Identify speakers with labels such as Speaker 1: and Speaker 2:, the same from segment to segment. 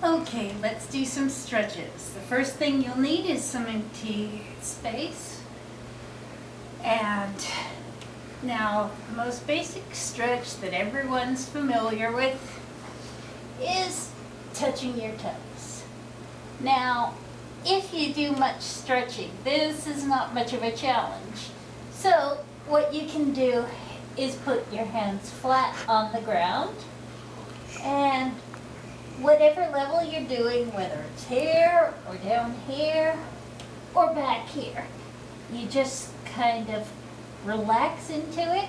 Speaker 1: Okay, let's do some stretches. The first thing you'll need is some empty space. And now, the most basic stretch that everyone's familiar with is touching your toes. Now, if you do much stretching, this is not much of a challenge. So, what you can do is put your hands flat on the ground, and whatever level you're doing, whether it's here or down here or back here, you just kind of relax into it.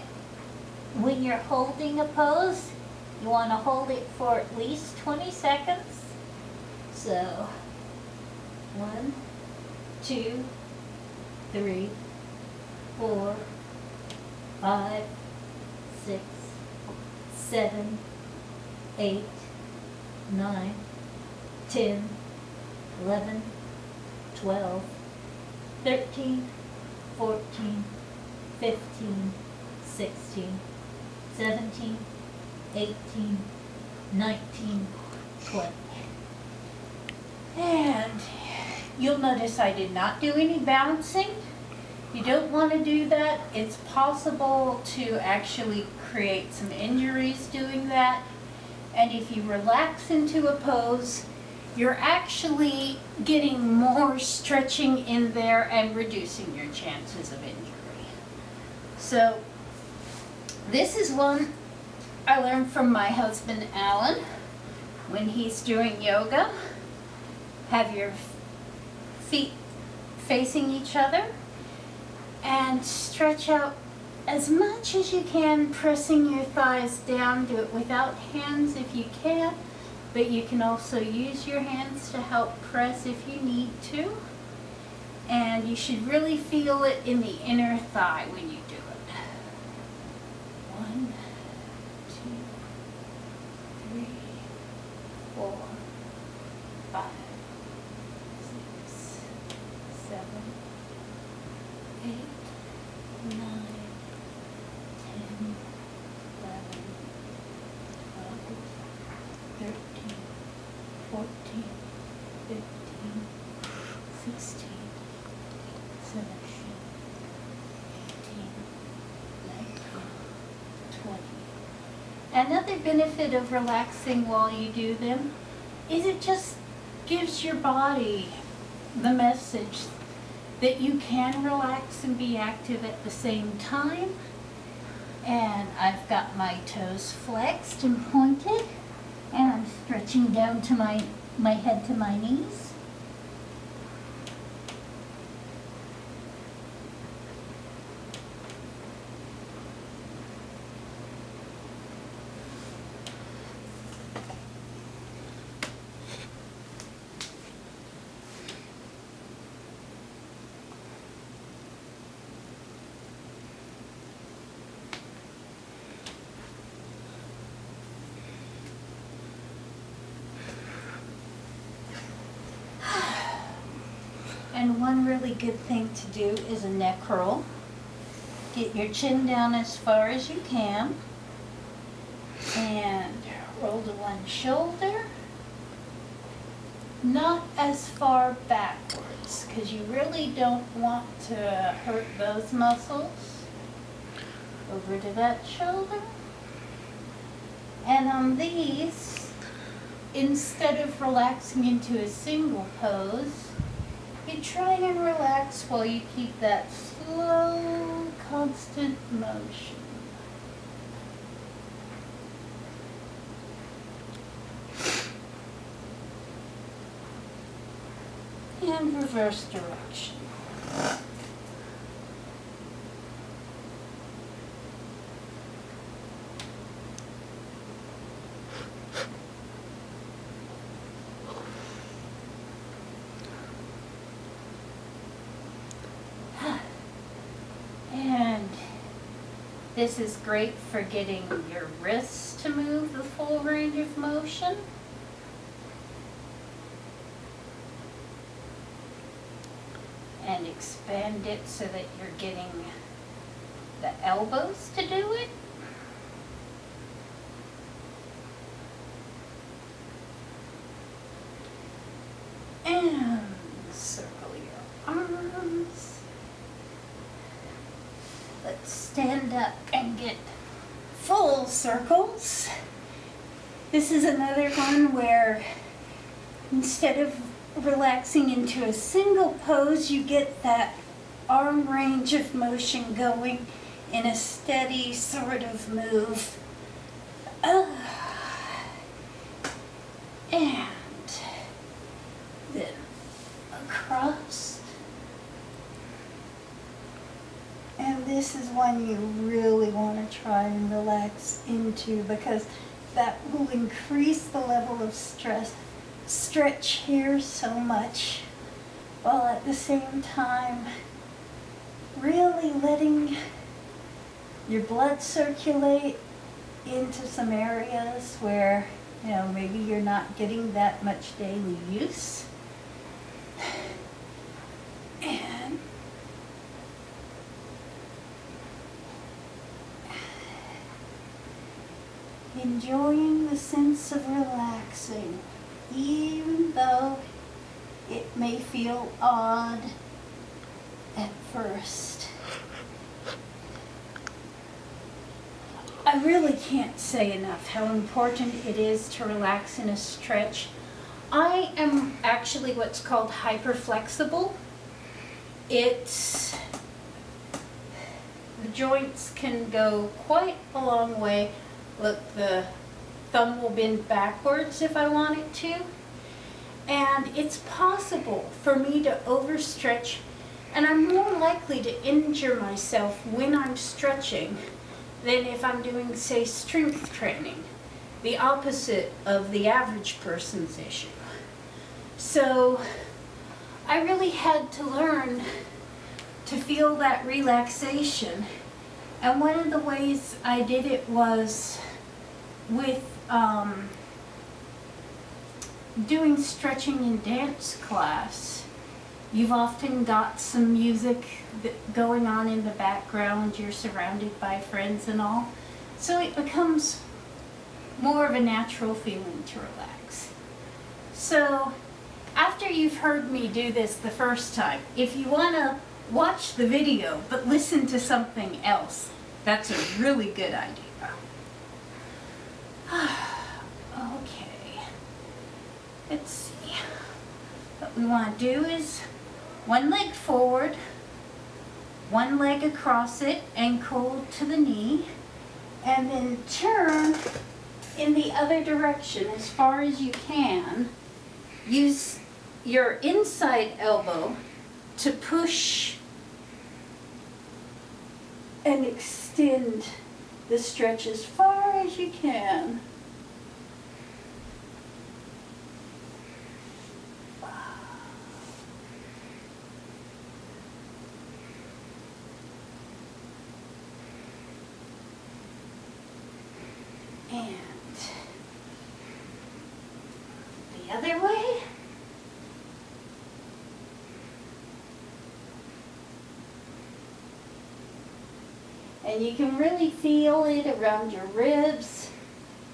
Speaker 1: When you're holding a pose, you want to hold it for at least 20 seconds. So 1, 2, 3, 4, 5, 6, 7, 8, 9, 10, 11, 12, 13, 14, 15, 16, 17, 18, 19, 20. And you'll notice I did not do any bouncing. You don't want to do that. It's possible to actually create some injuries doing that. And if you relax into a pose, you're actually getting more stretching in there and reducing your chances of injury. So this is one I learned from my husband Alan when he's doing yoga. Have your feet facing each other and stretch out as much as you can, pressing your thighs down. Do it without hands if you can, but you can also use your hands to help press if you need to. And you should really feel it in the inner thigh when you do it. 1, 2, 3, 4, 5, 6, 7, 8, 9, 10, 11, 12, 13, 14, 15, 16, 17, 18, 19, 20. Another benefit of relaxing while you do them is it just gives your body the message that you can relax and be active at the same time. And I've got my toes flexed and pointed, and I'm stretching down to my head to my knees. And one really good thing to do is a neck roll. Get your chin down as far as you can and roll to one shoulder. Not as far backwards, because you really don't want to hurt those muscles. Over to that shoulder. And on these, instead of relaxing into a single pose, you try and relax while you keep that slow, constant motion. And reverse direction. And this is great for getting your wrists to move the full range of motion. And expand it so that you're getting the elbows to do it. Let's stand up and get full circles. This is another one where instead of relaxing into a single pose, you get that arm range of motion going in a steady sort of move. And then across. And this is one you really want to try and relax into, because that will increase the level of stretch here so much, while at the same time really letting your blood circulate into some areas where, you know, maybe you're not getting that much daily use. And enjoying the sense of relaxing, even though it may feel odd at first. I really can't say enough how important it is to relax in a stretch. I am actually what's called hyperflexible. The joints can go quite a long way. Look, the thumb will bend backwards if I want it to. And it's possible for me to overstretch, and I'm more likely to injure myself when I'm stretching than if I'm doing, say, strength training, the opposite of the average person's issue. So I really had to learn to feel that relaxation. And one of the ways I did it was with doing stretching in dance class. You've often got some music going on in the background. You're surrounded by friends and all. So it becomes more of a natural feeling to relax. So after you've heard me do this the first time, if you want to watch the video but listen to something else, that's a really good idea. Okay, let's see. What we want to do is one leg forward, one leg across it, ankle to the knee, and then turn in the other direction as far as you can. Use your inside elbow to push and extend the stretch as far as you can. And the other way. And you can really feel it around your ribs,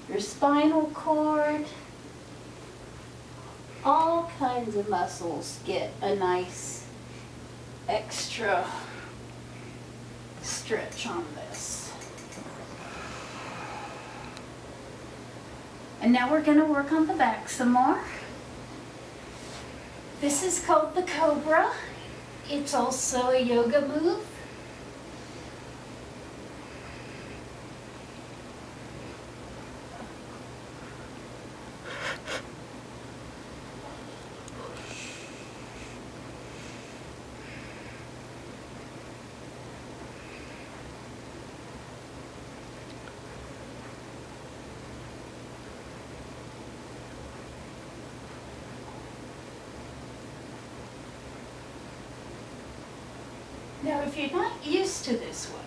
Speaker 1: your spinal cord. All kinds of muscles get a nice extra stretch on this. And now we're going to work on the back some more. This is called the Cobra. It's also a yoga move. Now, if you're not used to this one,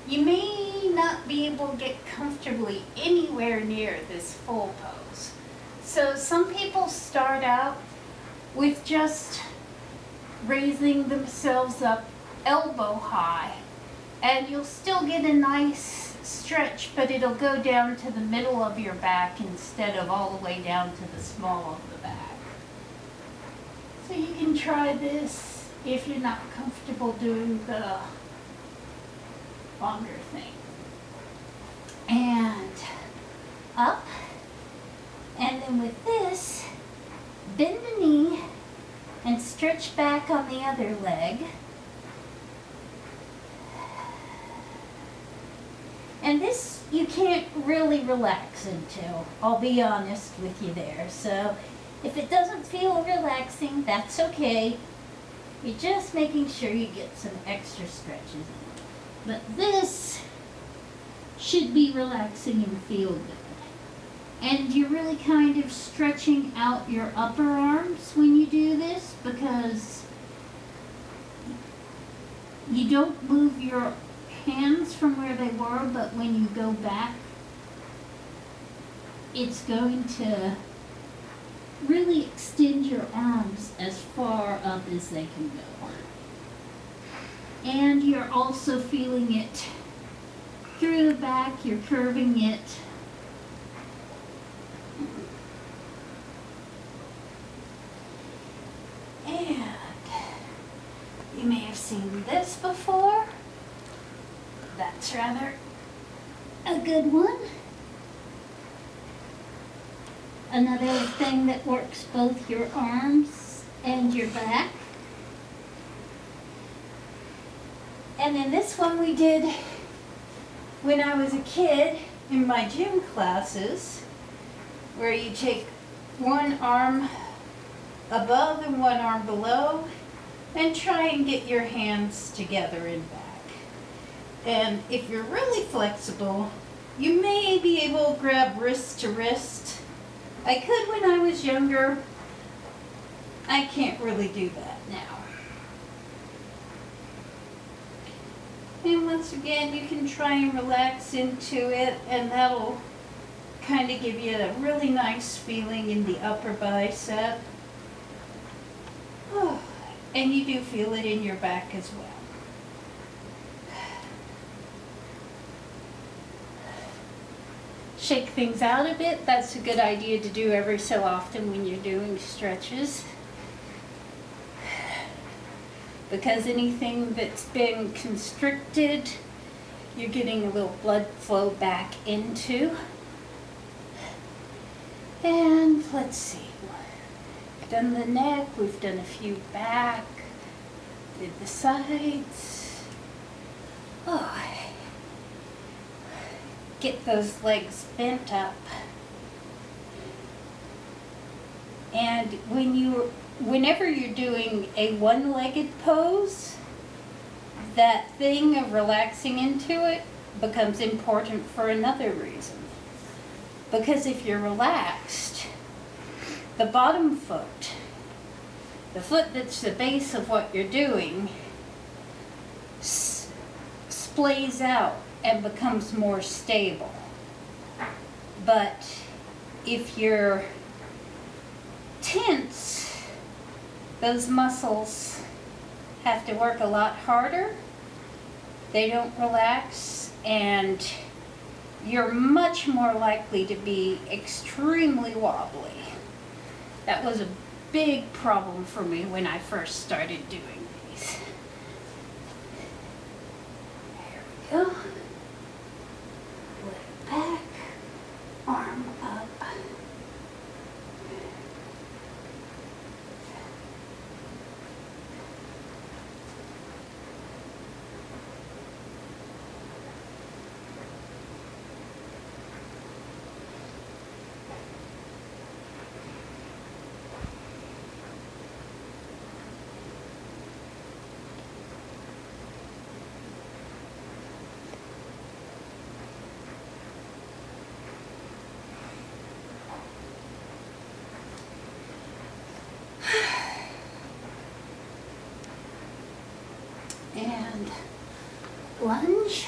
Speaker 1: you may not be able to get comfortably anywhere near this full pose. So some people start out with just raising themselves up elbow high, and you'll still get a nice stretch, but it'll go down to the middle of your back instead of all the way down to the small of the back. So you can try this if you're not comfortable doing the longer thing. And up. And then with this, bend the knee and stretch back on the other leg. And this you can't really relax into, I'll be honest with you there. So if it doesn't feel relaxing, that's okay. You're just making sure you get some extra stretches in. But this should be relaxing and feel good. And you're really kind of stretching out your upper arms when you do this, because you don't move your hands from where they were, but when you go back, it's going to really extend your arms as far up as they can go. And you're also feeling it through the back, you're curving it. And you may have seen this before. That's rather a good one. Another thing that works both your arms and your back. And then this one we did when I was a kid in my gym classes, where you take one arm above and one arm below and try and get your hands together and back. And if you're really flexible, you may be able to grab wrist to wrist. I could when I was younger. I can't really do that now. And once again, you can try and relax into it, and that'll kind of give you a really nice feeling in the upper bicep. Oh, and you do feel it in your back as well. Shake things out a bit. That's a good idea to do every so often when you're doing stretches, because anything that's been constricted, you're getting a little blood flow back into. And let's see, we've done the neck, we've done a few back, did the sides. Oh, get those legs bent up. And whenever you're doing a one-legged pose, that thing of relaxing into it becomes important for another reason. Because if you're relaxed, the bottom foot, the foot that's the base of what you're doing, splays out and becomes more stable. But if you're tense, those muscles have to work a lot harder. They don't relax, and you're much more likely to be extremely wobbly. That was a big problem for me when I first started doing these. There we go. Leg back, arm up. And lunge.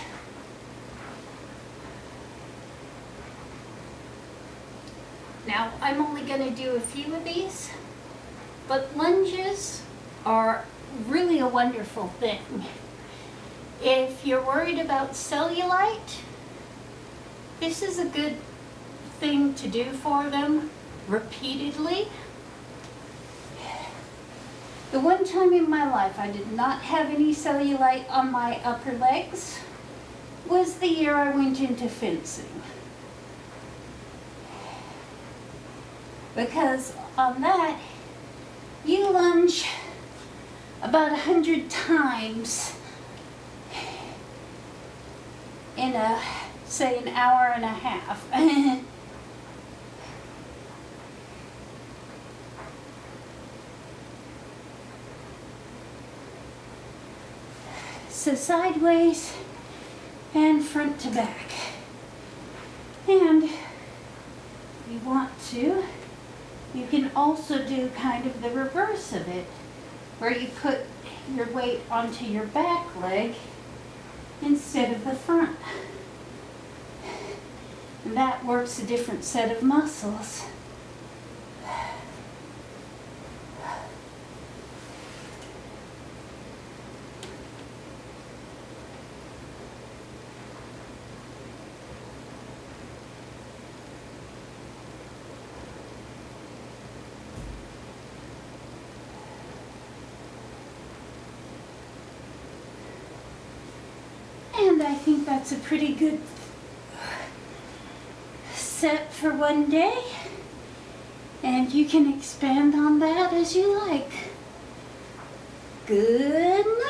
Speaker 1: Now, I'm only going to do a few of these, but lunges are really a wonderful thing. If you're worried about cellulite, this is a good thing to do for them repeatedly. The one time in my life I did not have any cellulite on my upper legs, was the year I went into fencing. Because on that, you lunge about 100 times in say an hour and a half. So sideways and front to back. And you want to, you can also do kind of the reverse of it, where you put your weight onto your back leg instead of the front. And that works a different set of muscles. And I think that's a pretty good set for one day. And you can expand on that as you like. Good night.